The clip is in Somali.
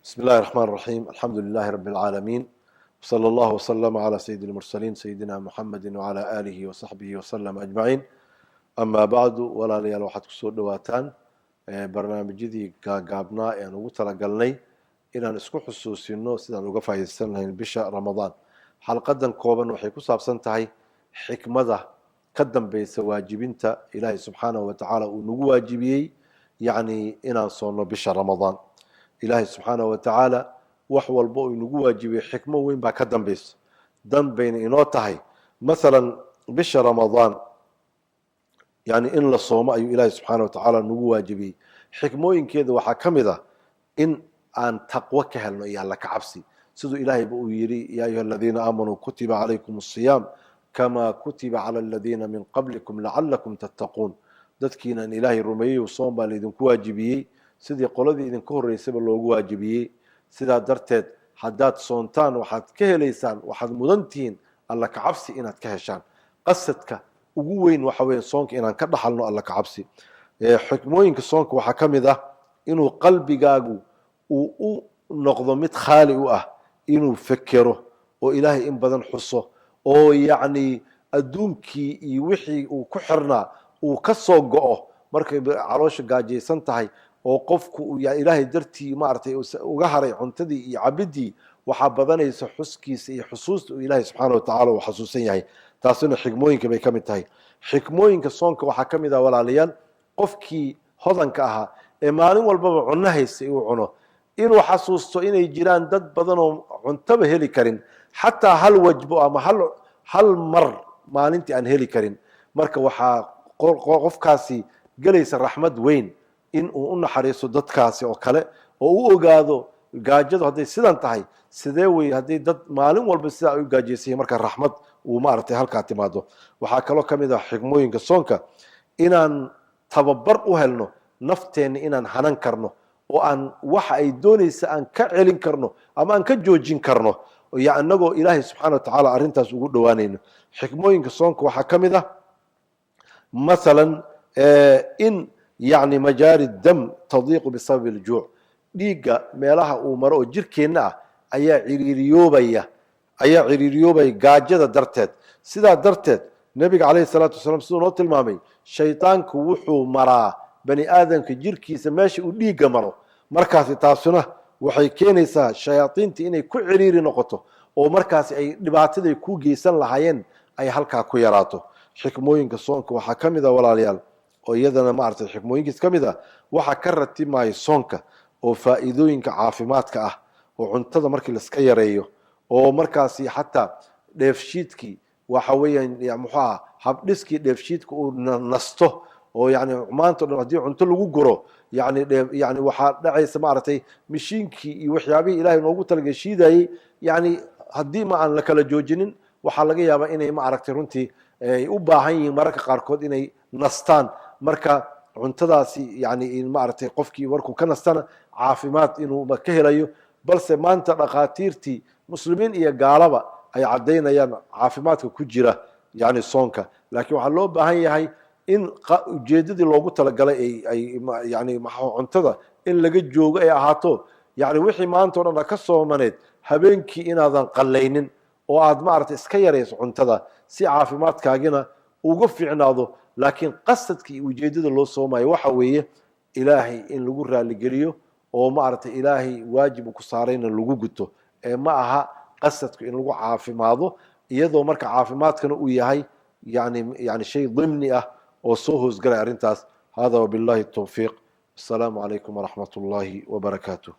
بسم الله الرحمن الرحيم. الحمد لله رب العالمين، وصلى الله وسلم على سيد المرسلين سيدنا محمد وعلى آله وصحبه وسلم أجمعين. أما بعد، ولا ليال waxaad kusoo dhawaataan barnaamijyadii gaagabnaa ee aan ugu talagalnay inaan isku xusuusino sidaan uga faa'iideysan lahayn bisha Ramadaan. Xalqadan kooban waxay ku saabsan tahay xikmada ka dambaysa waajibinta Ilaahay subxaanahu wa ta'ala uu nagu waajibiyay, inaan soono bisha Ramadaan. ilaahay subxaanahu wa tacaala wax walba uu inagu waajibiyey xikmo weyn baa ka dambaysa, dan bayna inoo tahay. masalan bisha ramadaan in la soomo ayuu ilaahay subxaanahu wa tacaala nagu waajibiyey. xikmooyinkeeda waxaa ka mid ah in aan taqwo ka helno iyo alla ka cabsi, siduu ilaahayba uu yidhi yaa ayuha aladiina aamanuu kutiba calaykum asiyaam kamaa kutiba cala aladiina min qablikum lacalakum tattaquun. dadkiinan ilaahay rumeeyey soom baa laydinku waajibiyey sidii qoladii idinka horreysaba loogu waajibiyey. sidaa darteed haddaad soontaan waxaad ka helaysaan, waxaad mudantihiin alla ka cabsi inaad ka heshaan. qasadka ugu weyn waxa weeye soonka inaan ka dhaxalno alla ka cabsi. xikmooyinka soonka waxaa ka mid ah inuu qalbigaagu uu u noqdo mid khaali u ah, inuu fekero oo ilaahay in badan xuso, oo adduunkii iyo wixii uu ku xirnaa uu ka soo go'o markay caloosha gaajaysan tahay, oo qofku ilaahay dartii uga haray cuntadii iyo cabidii. waxaa badanaysa xuskiisa iyo xusuusta uu ilaahay subxaanahu wa tacaala uu xasuusan yahay. taasina xikmooyinka bay ka mid tahay. xikmooyinka soonka waxaa ka mid ah walaalayaal, qofkii hodanka ahaa ee maalin walbaba cunno haystay uu cuno, inuu xasuusto inay jiraan dad badan oo cuntaba heli karin, xataa hal wajbo ama hal mar maalintii aan heli karin. marka waxaa qofkaasi gelaysa raxmad weyn in uu u naxariisto dadkaasi oo kale, oo u ogaado gaajadu hadday sidan tahay sidee wey hadday dad maalin walba sidaa ay u gaajaysayiin, marka raxmad uu halkaa timaado. waxaa kaloo ka mid ah xikmooyinka soonka inaan tababar u helno nafteenna, inaan hanan karno oo aan waxa ay doonaysa aan ka celin karno ama aan ka joojin karno, inagoo ilaahay subxaana wa tacaala arrintaas ugu dhowaanayno. xikmooyinka soonka waxaa ka mid ah masalan in majaari dam tadiiqu bisababi iljuuc. dhiigga meelaha uu maro oo jirkeenna ah ayaa ciriiriyoobaya gaajada darteed. sidaa darteed nebiga calayhi salaatu wasalaam siduu noo tilmaamay, shaydaanku wuxuu maraa bani aadamka jirkiisa meesha uu dhiigga maro. markaasi taasuna waxay keenaysaa shayaadiintii inay ku ciriiri noqoto, oo markaasi ay dhibaataday ku geysan lahaayeen ay halkaa ku yaraato. xikmooyinka soonka waxaa ka mid ah walaalayaal, oo iyadana xikmooyinkiis ka mid ah waxaa ka ratimayo soonka oo faa'iidooyinka caafimaadka ah, oo cuntada markii laiska yareeyo, oo markaasi xataa dheefshiidkii waxa weeyaan habdhiskii dheefshiidka uu nasto, oo maanta o dhan haddii cunto lagu guro waxaa dhacaysa mishiinkii iyo waxyaabihii ilaahay noogu talagalay shiidayey, haddii ma aan la kala joojinin waxaa laga yaabaa inay runtii ay u baahan yihiin mararka qaarkood inay nastaan. marka cuntadaasi qofkii markuu ka nastana caafimaad inuu ka helayo. balse maanta dhakhaatiirtii muslimiin iyo gaalaba ay caddaynayaan caafimaadka ku jira soonka. laakiin waxaa loo baahan yahay in ujeedadii loogu talagalay cuntada in laga joogo ay ahaato, wixii maanta o dhan ka soomaneed habeenkii inaadan qallaynin oo aad iska yarayso cuntada si caafimaadkaagina uga fiicnaado. laakiin qasadka iyo ujeedada loo soomayo waxa weeye ilaahay in lagu raaligeliyo, oo ilaahay waajib uu ku saarayna lagu guto, ee ma aha qasadku in lagu caafimaado, iyadoo marka caafimaadkana uu yahay shay dimni ah oo soo hoosgalay arrintaas. hada wabillahi tawfiiq. asalaamu calaykum waraxmat ullaahi wabarakaatuh.